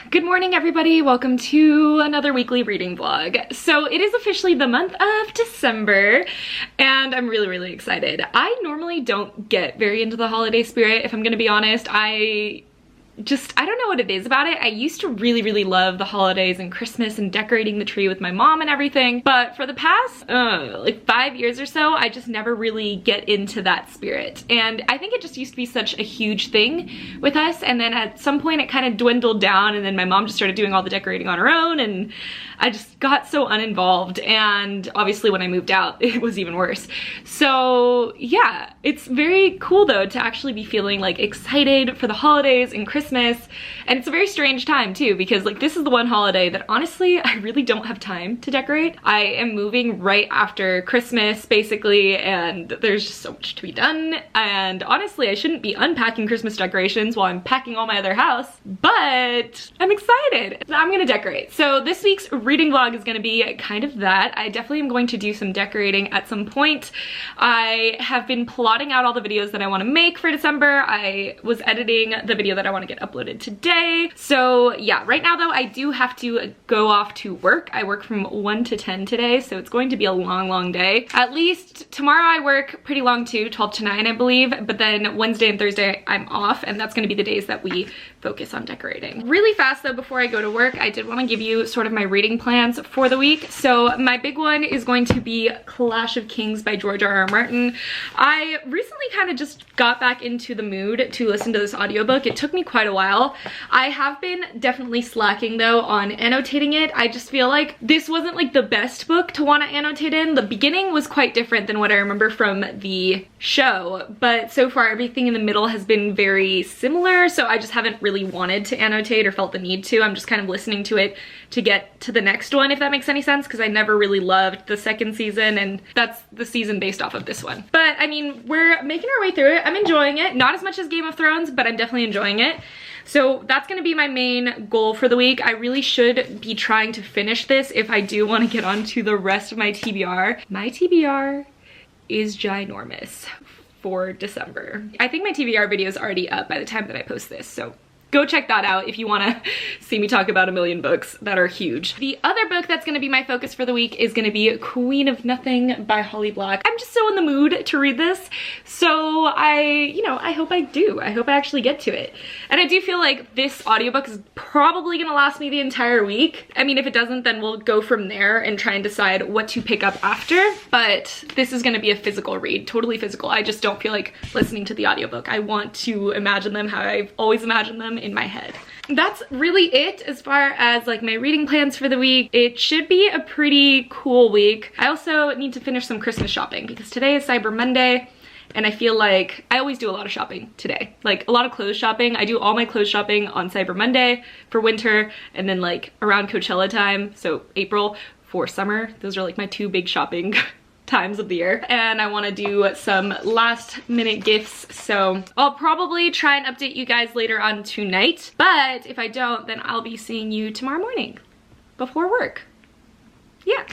Good morning, everybody. Welcome to another weekly reading vlog. So it is officially the month of December and I'm really excited. I normally don't get very into the holiday spirit, if I'm gonna be honest. I don't know what it is about it. I used to really love the holidays and Christmas and decorating the tree with my mom and everything, but for the past like 5 years or so, I just never really get into that spirit. And I think it just used to be such a huge thing with us, and then at some point it kind of dwindled down, and then my mom just started doing all the decorating on her own, and I just got so uninvolved. And obviously when I moved out, it was even worse. So yeah, it's very cool though to actually be feeling like excited for the holidays and Christmas. And it's a very strange time too, because like this is the one holiday that honestly I really don't have time to decorate. I am moving right after Christmas basically, and there's just so much to be done, and honestly I shouldn't be unpacking Christmas decorations while I'm packing all my other house, but I'm excited. I'm gonna decorate. So this week's reading vlog is gonna be kind of that. I definitely am going to do some decorating at some point. I have been plotting out all the videos that I want to make for December. I was editing the video that I want to get uploaded today. So yeah, right now though I do have to go off to work. I work from 1 to 10 today, so it's going to be a long day. At least tomorrow I work pretty long too, 12 to 9 I believe, but then Wednesday and Thursday I'm off, and that's going to be the days that we focus on decorating. Really fast though, before I go to work, I did want to give you sort of my reading plans for the week. So my big one is going to be Clash of Kings by George R.R. Martin. I recently kind of just got back into the mood to listen to this audiobook. It took me quite a while. I have been definitely slacking though on annotating it. I just feel like this wasn't like the best book to want to annotate in. The beginning was quite different than what I remember from the show, but so far everything in the middle has been very similar, so I just haven't really wanted to annotate or felt the need to. I'm just kind of listening to it to get to the next one, if that makes any sense, because I never really loved the second season, and that's the season based off of this one. But I mean, we're making our way through it. I'm enjoying it. Not as much as Game of Thrones, but I'm definitely enjoying it. So that's gonna be my main goal for the week. I really should be trying to finish this if I do want to get on to the rest of my TBR. My TBR is ginormous for December. I think my TBR video is already up by the time that I post this, so go check that out if you want to see me talk about a million books that are huge. The other book that's going to be my focus for the week is going to be Queen of Nothing by Holly Black. I'm just so in the mood to read this, so I hope I do. I hope I actually get to it. And I do feel like this audiobook is probably going to last me the entire week. I mean, if it doesn't, then we'll go from there and try and decide what to pick up after. But this is going to be a physical read, totally physical. I just don't feel like listening to the audiobook. I want to imagine them how I've always imagined them in my head. That's really it as far as like my reading plans for the week. It should be a pretty cool week. I also need to finish some Christmas shopping because today is Cyber Monday, and I feel like I always do a lot of shopping today. Like a lot of clothes shopping. I do all my clothes shopping on Cyber Monday for winter, and then like around Coachella time, so April, for summer. Those are like my two big shopping times of the year, and I want to do some last minute gifts, so I'll probably try and update you guys later on tonight, but if I don't, then I'll be seeing you tomorrow morning before work. Yeah.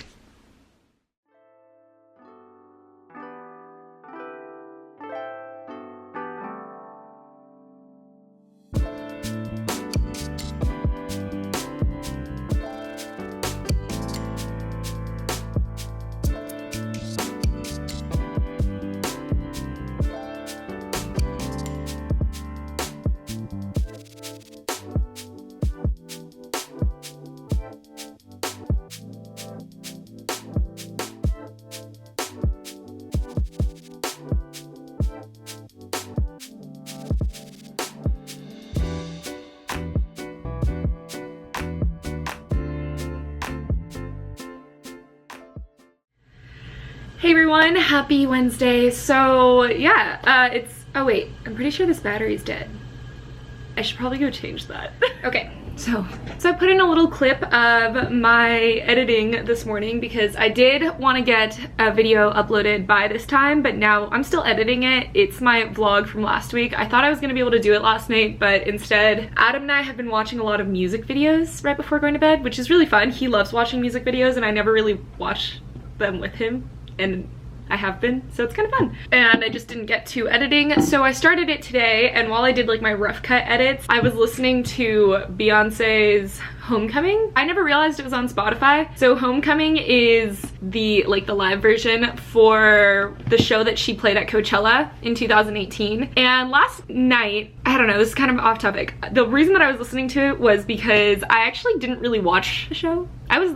Hey everyone, happy Wednesday. So yeah, oh wait, I'm pretty sure this battery's dead. I should probably go change that. Okay, so I put in a little clip of my editing this morning because I did want to get a video uploaded by this time, but now I'm still editing it. It's my vlog from last week. I thought I was gonna be able to do it last night, but instead Adam and I have been watching a lot of music videos right before going to bed, which is really fun. He loves watching music videos and I never really watch them with him. And I have been, so it's kind of fun. And I just didn't get to editing, so I started it today, and while I did like my rough cut edits, I was listening to Beyonce's Homecoming. I never realized it was on Spotify. So Homecoming is the live version for the show that she played at Coachella in 2018. And last night, I don't know, this is kind of off topic. The reason that I was listening to it was because I actually didn't really watch the show. I was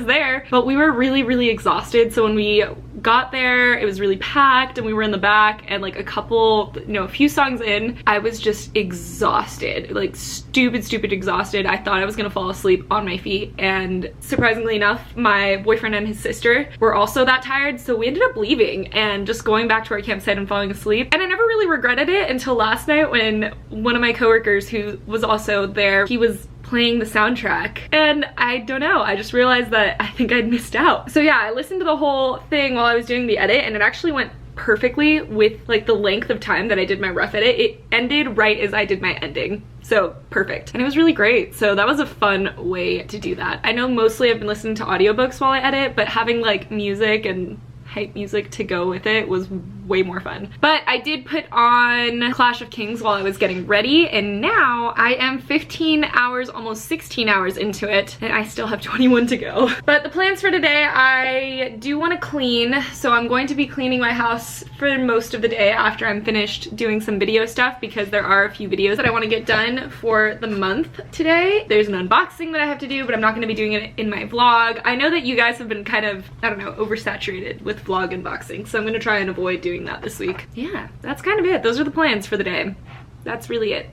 there, but we were really exhausted. So when we got there, it was really packed and we were in the back, and like a few songs in, I was just exhausted, like stupid exhausted. I thought I was gonna fall asleep on my feet, and surprisingly enough, my boyfriend and his sister were also that tired, so we ended up leaving and just going back to our campsite and falling asleep. And I never really regretted it until last night when one of my coworkers who was also there, he was playing the soundtrack, and I don't know, I just realized that I think I'd missed out. So yeah, I listened to the whole thing while I was doing the edit, and it actually went perfectly with like the length of time that I did my rough edit. It ended right as I did my ending, so perfect. And it was really great, so that was a fun way to do that. I know mostly I've been listening to audiobooks while I edit, but having like music and hype music to go with it was way more fun. But I did put on Clash of Kings while I was getting ready, and now I am 15 hours, almost 16 hours into it, and I still have 21 to go. But the plans for today, I do want to clean, so I'm going to be cleaning my house for most of the day after I'm finished doing some video stuff, because there are a few videos that I want to get done for the month today. There's an unboxing that I have to do, but I'm not going to be doing it in my vlog. I know that you guys have been kind of, I don't know, oversaturated with vlog unboxing, so I'm going to try and avoid doing that this week. Yeah, that's kind of it. Those are the plans for the day. That's really it.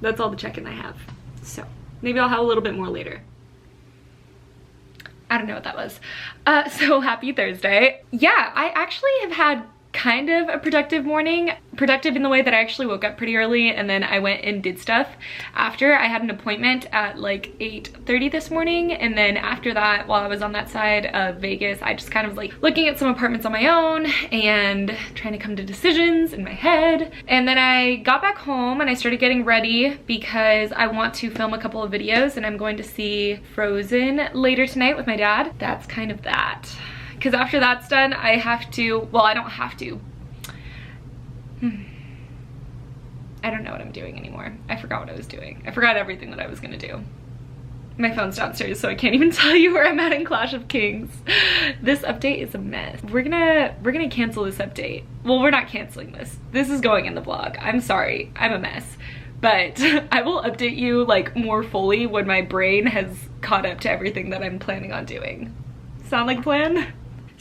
That's all the check-in I have. So maybe I'll have a little bit more later. I don't know what that was. So happy Thursday. Yeah, I actually have had kind of a productive morning. Productive in the way that I actually woke up pretty early, and then I went and did stuff after. I had an appointment at like 8:30 this morning, and then after that, while I was on that side of Vegas, I just kind of like looking at some apartments on my own and trying to come to decisions in my head. And then I got back home and I started getting ready because I want to film a couple of videos, and I'm going to see Frozen later tonight with my dad. That's kind of that. Because after that's done, I have to, well, I don't have to. I don't know what I'm doing anymore. I forgot what I was doing. I forgot everything that I was gonna do. My phone's downstairs, so I can't even tell you where I'm at in Clash of Kings. This update is a mess. We're gonna cancel this update. Well, we're not canceling this. This is going in the vlog. I'm sorry, I'm a mess. But I will update you like more fully when my brain has caught up to everything that I'm planning on doing. Sound like a plan?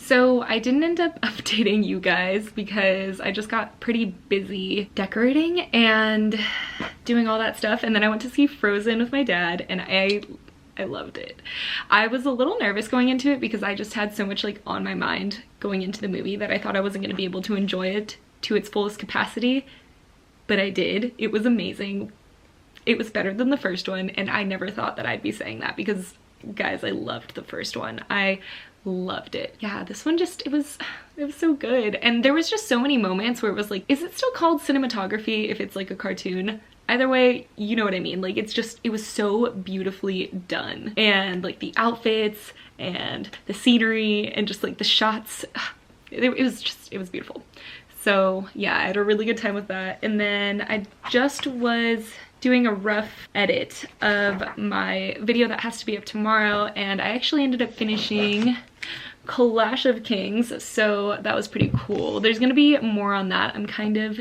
So I didn't end up updating you guys because I just got pretty busy decorating and doing all that stuff, and then I went to see Frozen with my dad, and I loved it. I was a little nervous going into it because I just had so much like on my mind going into the movie that I thought I wasn't going to be able to enjoy it to its fullest capacity, but I did. It was amazing. It was better than the first one, and I never thought that I'd be saying that because, guys, I loved the first one. I loved it. Yeah, this one just, it was so good. And there was just so many moments where it was like, is it still called cinematography if it's like a cartoon? Either way, you know what I mean. Like, it's just, it was so beautifully done. And like the outfits and the scenery and just like the shots, it was beautiful. So yeah, I had a really good time with that. And then I just was doing a rough edit of my video that has to be up tomorrow, and I actually ended up finishing Clash of Kings, so that was pretty cool. There's gonna be more on that. I'm kind of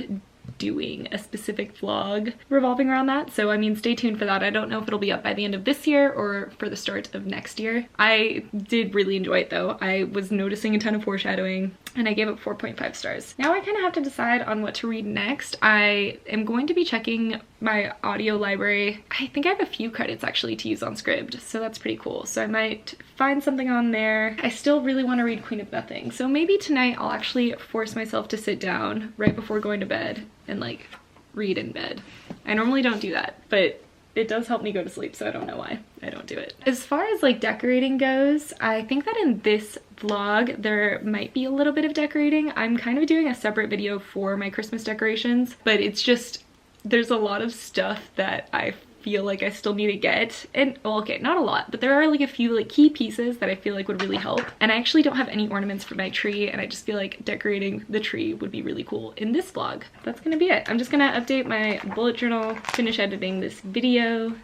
doing a specific vlog revolving around that, so I mean, stay tuned for that. I don't know if it'll be up by the end of this year or for the start of next year. I did really enjoy it though. I was noticing a ton of foreshadowing, and I gave it 4.5 stars. Now I kind of have to decide on what to read next. I am going to be checking my audio library. I think I have a few credits actually to use on Scribd, so that's pretty cool. So I might find something on there. I still really want to read Queen of Nothing, so maybe tonight I'll actually force myself to sit down right before going to bed and like read in bed. I normally don't do that, but it does help me go to sleep, so I don't know why I don't do it. As far as like decorating goes, I think that in this vlog there might be a little bit of decorating. I'm kind of doing a separate video for my Christmas decorations, but it's just, there's a lot of stuff that I feel like I still need to get. And well, okay, not a lot, but there are like a few like key pieces that I feel like would really help. And I actually don't have any ornaments for my tree, and I just feel like decorating the tree would be really cool in this vlog. That's gonna be it. I'm just gonna update my bullet journal, finish editing this video, and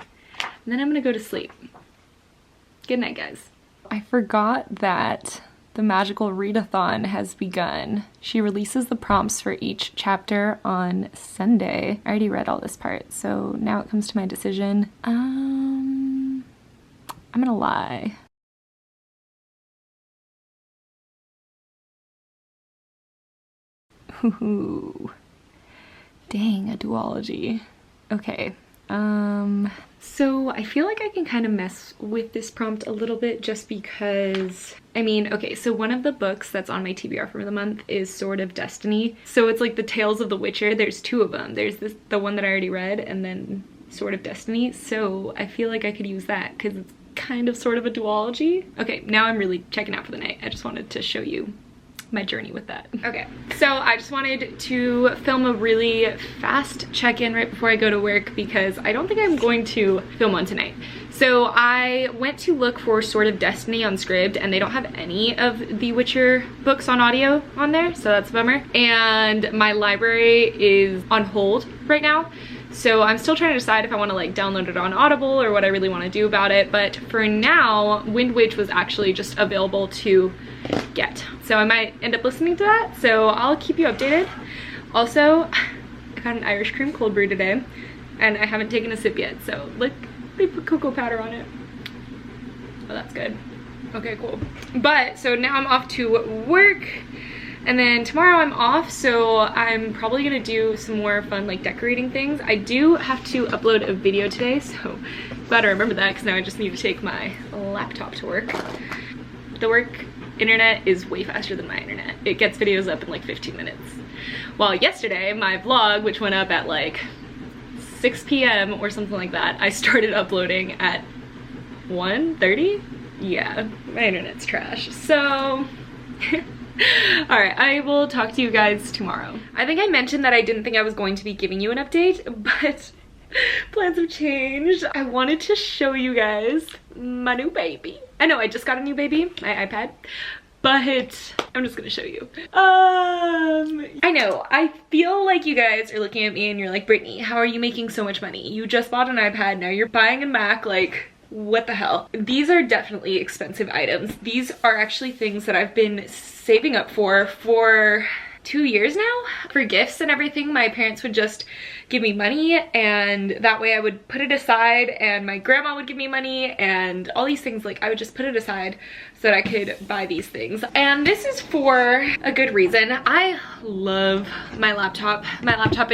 then I'm gonna go to sleep. Good night, guys. I forgot that the magical read-a-thon has begun. She releases the prompts for each chapter on Sunday. I already read all this part, so now it comes to my decision. I'm gonna lie. Ooh. Dang, a duology. Okay. So I feel like I can kind of mess with this prompt a little bit just because, I mean, okay, so one of the books that's on my TBR for the month is Sword of Destiny. So it's like the Tales of the Witcher. There's two of them. There's the one that I already read, and then Sword of Destiny. So I feel like I could use that because it's kind of sort of a duology. Okay, now I'm really checking out for the night. I just wanted to show you my journey with that. Okay, so I just wanted to film a really fast check-in right before I go to work because I don't think I'm going to film one tonight. So I went to look for Sword of Destiny on Scribd, and they don't have any of the Witcher books on audio on there, so that's a bummer. And my library is on hold right now. So I'm still trying to decide if I want to like download it on Audible or what I really want to do about it. But for now, Wind Witch was actually just available to get. So I might end up listening to that. So I'll keep you updated. Also, I got an Irish cream cold brew today and I haven't taken a sip yet. So look, they put cocoa powder on it. Oh, that's good. Okay, cool. But so now I'm off to work. And then tomorrow I'm off, so I'm probably gonna do some more fun like decorating things. I do have to upload a video today, so glad to remember that because now I just need to take my laptop to work. The work internet is way faster than my internet. It gets videos up in like 15 minutes. While yesterday, my vlog, which went up at like 6 p.m. or something like that, I started uploading at 1:30? Yeah, my internet's trash. So alright, I will talk to you guys tomorrow. I think I mentioned that I didn't think I was going to be giving you an update, but plans have changed. I wanted to show you guys my new baby. I know I just got a new baby, my iPad, but I'm just gonna show you. I know, I feel like you guys are looking at me and you're like, Brittany, how are you making so much money? You just bought an iPad, now you're buying a Mac, like, what the hell? These are definitely expensive items. These are actually things that I've been saving up for 2 years now. For gifts and everything, my parents would just give me money, and that way I would put it aside, and my grandma would give me money, and all these things, like I would just put it aside so that I could buy these things. And this is for a good reason. I love my laptop. My laptop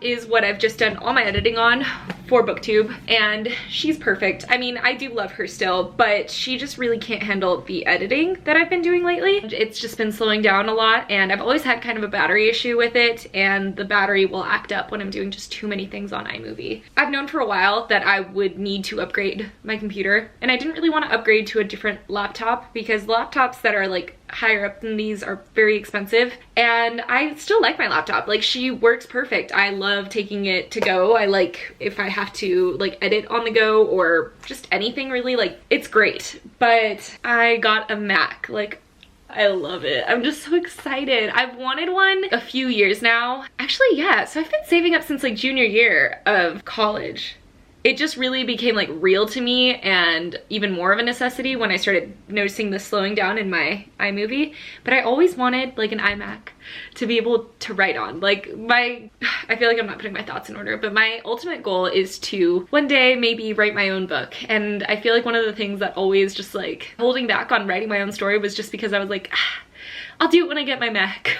is what I've just done all my editing on for BookTube, and she's perfect. I mean, I do love her still, but she just really can't handle the editing that I've been doing lately. It's just been slowing down a lot, and I've always had kind of a battery issue with it, and the battery will act up when I'm doing just too many things on iMovie. I've known for a while that I would need to upgrade my computer, and I didn't really want to upgrade to a different laptop because laptops that are like higher up than these are very expensive, and I still like my laptop. Like, she works perfect. I love taking it to go. I like if I have to like edit on the go or just anything really, like it's great. But I got a Mac. Like, I love it. I'm just so excited. I've wanted one a few years now. Actually, yeah, so I've been saving up since like junior year of college. It just really became like real to me and even more of a necessity when I started noticing the slowing down in my iMovie. But I always wanted like an iMac to be able to write on. Like I feel like I'm not putting my thoughts in order, but my ultimate goal is to one day maybe write my own book. And I feel like one of the things that always just like holding back on writing my own story was just because I was like, I'll do it when I get my Mac.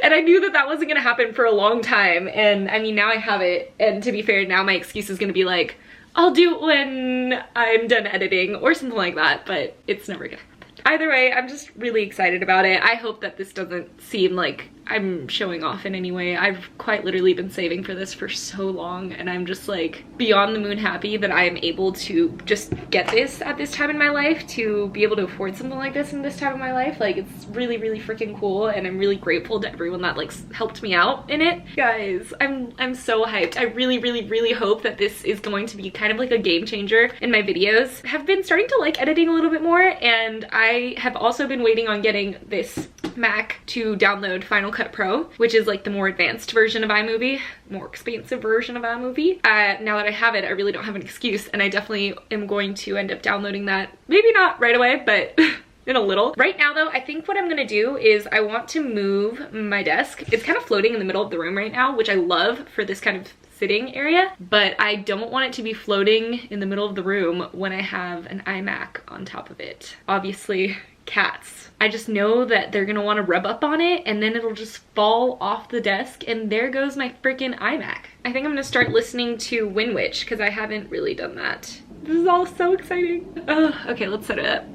And I knew that that wasn't gonna happen for a long time, and I mean, now I have it, and to be fair, now my excuse is gonna be like, I'll do it when I'm done editing or something like that, but it's never gonna happen. Either way, I'm just really excited about it. I hope that this doesn't seem like I'm showing off in any way. I've quite literally been saving for this for so long, and I'm just like beyond the moon happy that I am able to just get this at this time in my life, to be able to afford something like this in this time of my life. Like, it's really, really freaking cool, and I'm really grateful to everyone that like helped me out in it. Guys, I'm so hyped. I really, really, really hope that this is going to be kind of like a game changer in my videos. I have been starting to like editing a little bit more, and I have also been waiting on getting this Mac to download Final Cut Pro, which is like the more advanced version of iMovie, more expensive version of iMovie. Now that I have it, I really don't have an excuse, and I definitely am going to end up downloading that. Maybe not right away, but in a little. Right now though, I think what I'm gonna do is I want to move my desk. It's kind of floating in the middle of the room right now, which I love for this kind of sitting area, but I don't want it to be floating in the middle of the room when I have an iMac on top of it. Obviously, cats. I just know that they're gonna want to rub up on it, and then it'll just fall off the desk, and there goes my freaking iMac. I think I'm gonna start listening to Wind Witch, because I haven't really done that. This is all so exciting. Okay, let's set it up.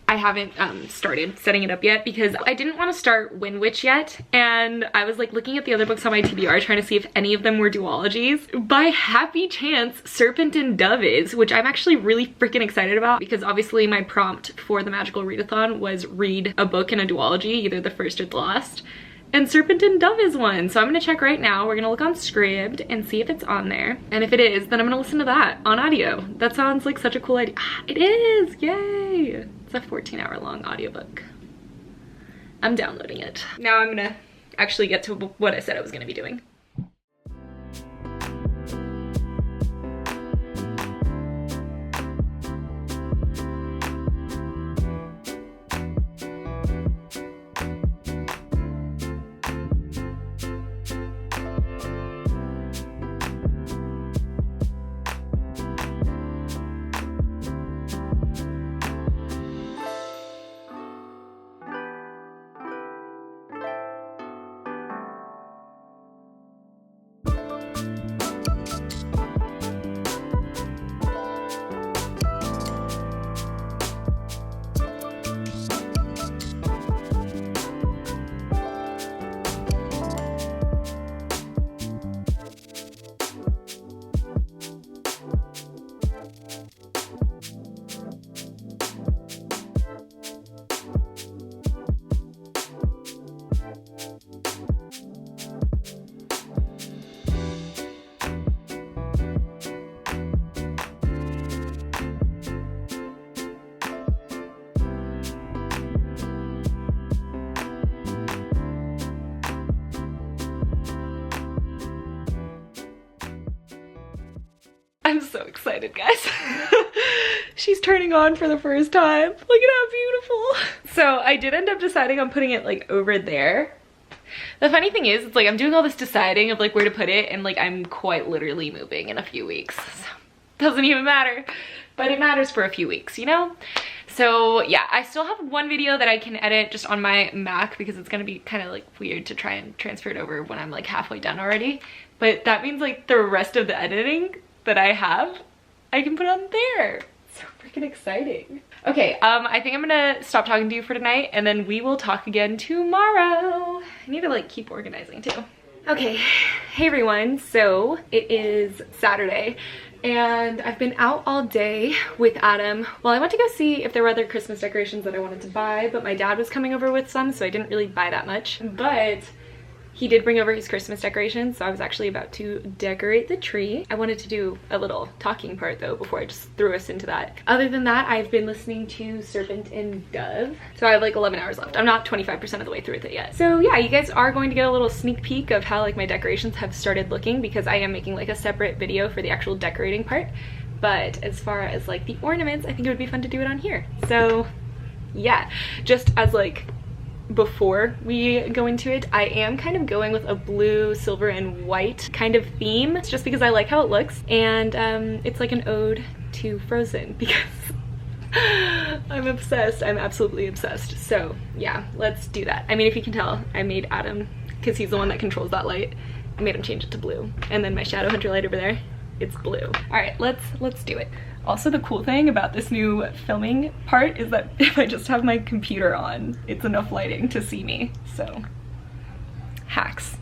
I haven't started setting it up yet because I didn't want to start Wind Witch yet, and I was like looking at the other books on my TBR trying to see if any of them were duologies. By happy chance, Serpent and Dove is, which I'm actually really freaking excited about, because obviously my prompt for the magical readathon was read a book in a duology, either the first or the last. And Serpent and Dove is one, so I'm gonna check right now. We're gonna look on Scribd and see if it's on there. And if it is, then I'm gonna listen to that on audio. That sounds like such a cool idea. Ah, it is, yay! It's a 14-hour long audiobook. I'm downloading it. Now I'm gonna actually get to what I said I was gonna be doing. I'm so excited, guys. She's turning on for the first time. Look at how beautiful. So I did end up deciding on putting it like over there. The funny thing is, it's like I'm doing all this deciding of like where to put it, and like I'm quite literally moving in a few weeks. So, doesn't even matter, but it matters for a few weeks, you know? So yeah, I still have one video that I can edit just on my Mac, because it's gonna be kind of like weird to try and transfer it over when I'm like halfway done already. But that means like the rest of the editing that I have, I can put on there. So freaking exciting. Okay, I think I'm gonna stop talking to you for tonight, and then we will talk again tomorrow. I need to like keep organizing too. Okay, hey everyone, so it is Saturday, and I've been out all day with Adam. Well, I went to go see if there were other Christmas decorations that I wanted to buy, but my dad was coming over with some, so I didn't really buy that much. But he did bring over his Christmas decorations, so I was actually about to decorate the tree. I wanted to do a little talking part though before I just threw us into that. Other than that, I've been listening to Serpent and Dove. So I have like 11 hours left. I'm not 25% of the way through with it yet. So yeah, you guys are going to get a little sneak peek of how like my decorations have started looking, because I am making like a separate video for the actual decorating part. But as far as like the ornaments, I think it would be fun to do it on here. So yeah, just as like before we go into it, I am kind of going with a blue, silver, and white kind of theme. It's just because I like how it looks, and it's like an ode to Frozen, because I'm obsessed. I'm absolutely obsessed. So yeah, let's do that. I mean, if you can tell, I made Adam, because he's the one that controls that light, I made him change it to blue. And then my Shadow Hunter light over there, it's blue. All right, let's do it. Also, the cool thing about this new filming part is that if I just have my computer on, it's enough lighting to see me. So hacks.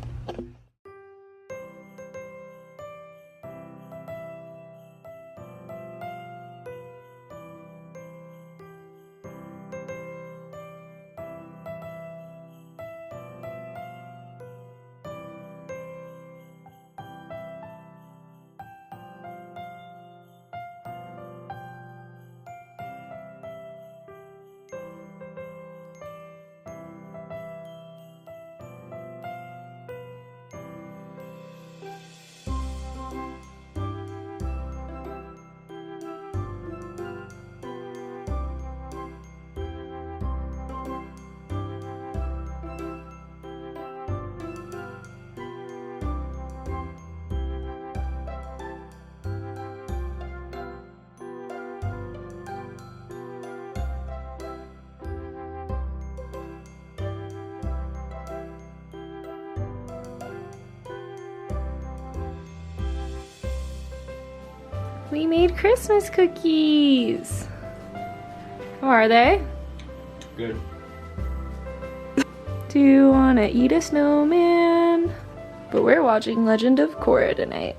We made Christmas cookies. How are they? Good. Do you want to eat a snowman? But we're watching Legend of Korra tonight.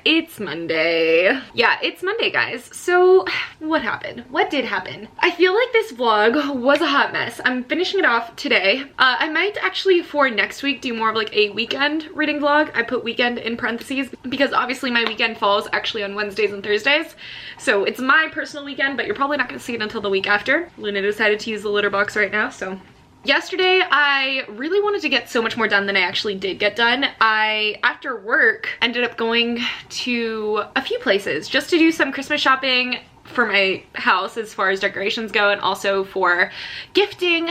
It's Monday. Yeah, it's Monday, guys. So what happened? What did happen? I feel like this vlog was a hot mess. I'm finishing it off today. I might actually for next week do more of like a weekend reading vlog. I put weekend in parentheses because obviously my weekend falls actually on Wednesdays and Thursdays. So it's my personal weekend, but you're probably not gonna see it until the week after. Luna decided to use the litter box right now, so. Yesterday, I really wanted to get so much more done than I actually did get done. I, after work, ended up going to a few places just to do some Christmas shopping for my house as far as decorations go, and also for gifting.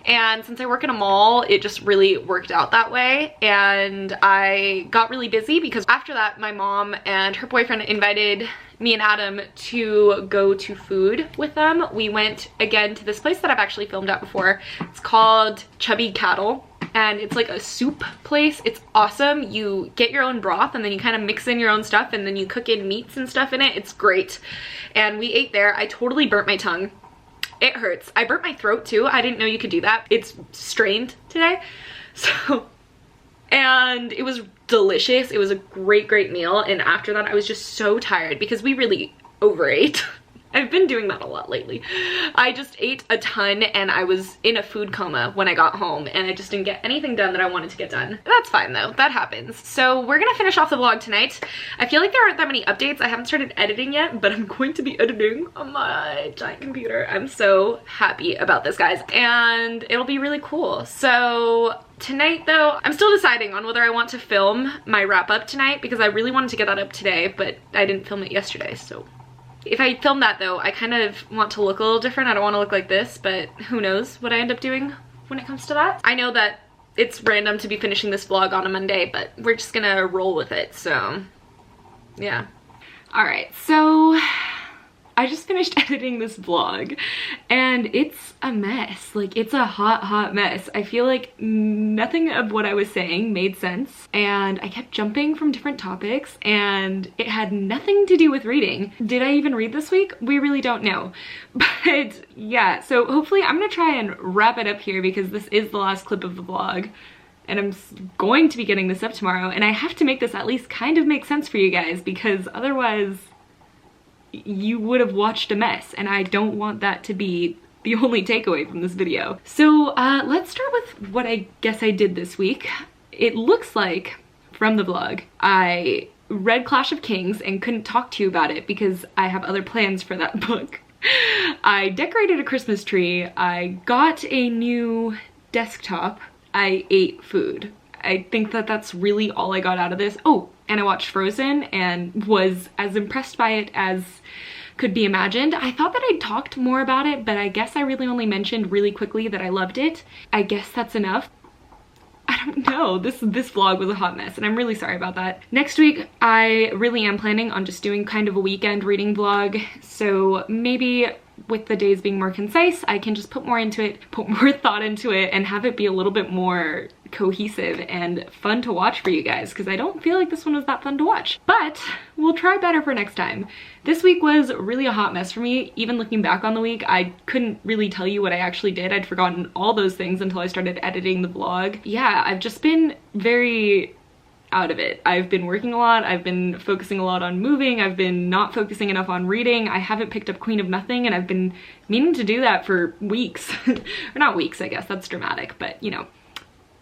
And since I work in a mall, it just really worked out that way. And I got really busy because after that, my mom and her boyfriend invited me and Adam to go to food with them. We went again to this place that I've actually filmed at before. It's called Chubby Cattle, and it's like a soup place. It's awesome. You get your own broth and then you kind of mix in your own stuff and then you cook in meats and stuff in it. It's great. And we ate there. I totally burnt my tongue. It hurts. I burnt my throat too. I didn't know you could do that. It's strained today. And it was delicious. It was a great meal. And after that, I was just so tired because we really overate. I've been doing that a lot lately. I just ate a ton and I was in a food coma when I got home and I just didn't get anything done that I wanted to get done. That's fine though, that happens. So we're gonna finish off the vlog tonight. I feel like there aren't that many updates. I haven't started editing yet, but I'm going to be editing on my giant computer. I'm so happy about this, guys, and it'll be really cool. So tonight though, I'm still deciding on whether I want to film my wrap up tonight because I really wanted to get that up today, but I didn't film it yesterday, so. If I film that though, I kind of want to look a little different. I don't want to look like this, but who knows what I end up doing when it comes to that. I know that it's random to be finishing this vlog on a Monday, but we're just gonna roll with it, so yeah. All right, so I just finished editing this vlog and it's a mess. Like, it's a hot mess. I feel like nothing of what I was saying made sense and I kept jumping from different topics and it had nothing to do with reading. Did I even read this week? We really don't know. But yeah, so hopefully I'm gonna try and wrap it up here because this is the last clip of the vlog and I'm going to be getting this up tomorrow and I have to make this at least kind of make sense for you guys because otherwise you would have watched a mess and I don't want that to be the only takeaway from this video. So let's start with what I guess I did this week. It looks like from the vlog I read Clash of Kings and couldn't talk to you about it because I have other plans for that book. I decorated a Christmas tree, I got a new desktop, I ate food. I think that that's really all I got out of this. Oh, and I watched Frozen and was as impressed by it as could be imagined. I thought that I'd talked more about it, but I guess I really only mentioned really quickly that I loved it. I guess that's enough. I don't know. This vlog was a hot mess and I'm really sorry about that. Next week, I really am planning on just doing kind of a weekend reading vlog. So maybe with the days being more concise, I can just put more into it, put more thought into it and have it be a little bit more cohesive and fun to watch for you guys, because I don't feel like this one was that fun to watch. But we'll try better for next time. This week was really a hot mess for me. Even looking back on the week, I couldn't really tell you what I actually did. I'd forgotten all those things until I started editing the vlog. Yeah, I've just been very out of it. I've been working a lot, I've been focusing a lot on moving, I've been not focusing enough on reading, I haven't picked up Queen of Nothing, and I've been meaning to do that for weeks. Or not weeks, I guess, that's dramatic, but you know,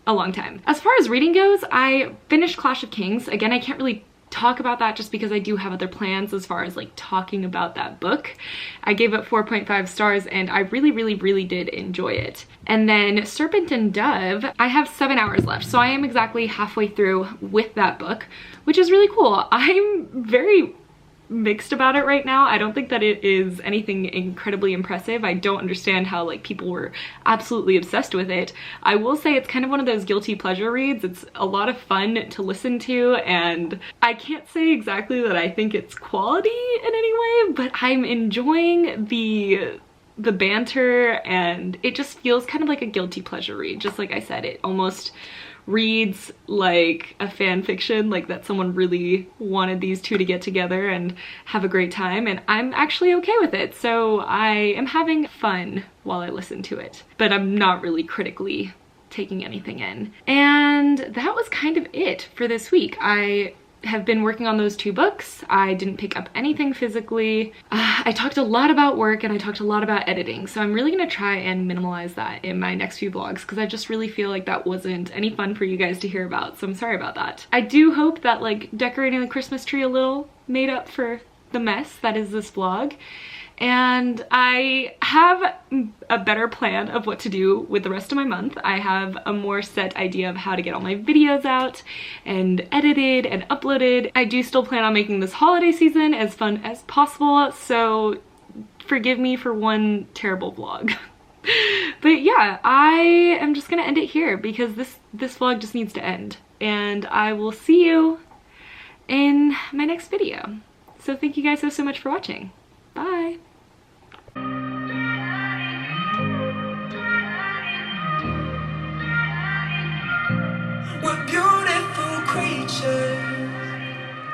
a long time. As far as reading goes, I finished Clash of Kings. Again, I can't really talk about that just because I do have other plans as far as like talking about that book. I gave it 4.5 stars and I really did enjoy it. And then Serpent and Dove, I have 7 hours left, so I am exactly halfway through with that book, which is really cool. I'm very mixed about it right now. I don't think that it is anything incredibly impressive. I don't understand how like people were absolutely obsessed with it. I will say it's kind of one of those guilty pleasure reads. It's a lot of fun to listen to, and I can't say exactly that I think it's quality in any way, but I'm enjoying the banter, and it just feels kind of like a guilty pleasure read. Just like I said, it almost reads like a fan fiction, like that someone really wanted these two to get together and have a great time, and I'm actually okay with it. So I am having fun while I listen to it, but I'm not really critically taking anything in. And that was kind of it for this week. I have been working on those 2 books. I didn't pick up anything physically. I talked a lot about work and I talked a lot about editing, so I'm really gonna try and minimalize that in my next few vlogs because I just really feel like that wasn't any fun for you guys to hear about, so I'm sorry about that. I do hope that like decorating the Christmas tree a little made up for the mess that is this vlog. And I have a better plan of what to do with the rest of my month. I have a more set idea of how to get all my videos out and edited and uploaded. I do still plan on making this holiday season as fun as possible, so forgive me for one terrible vlog. But yeah, I am just gonna end it here because this vlog just needs to end. And I will see you in my next video. So thank you guys so much for watching. Bye!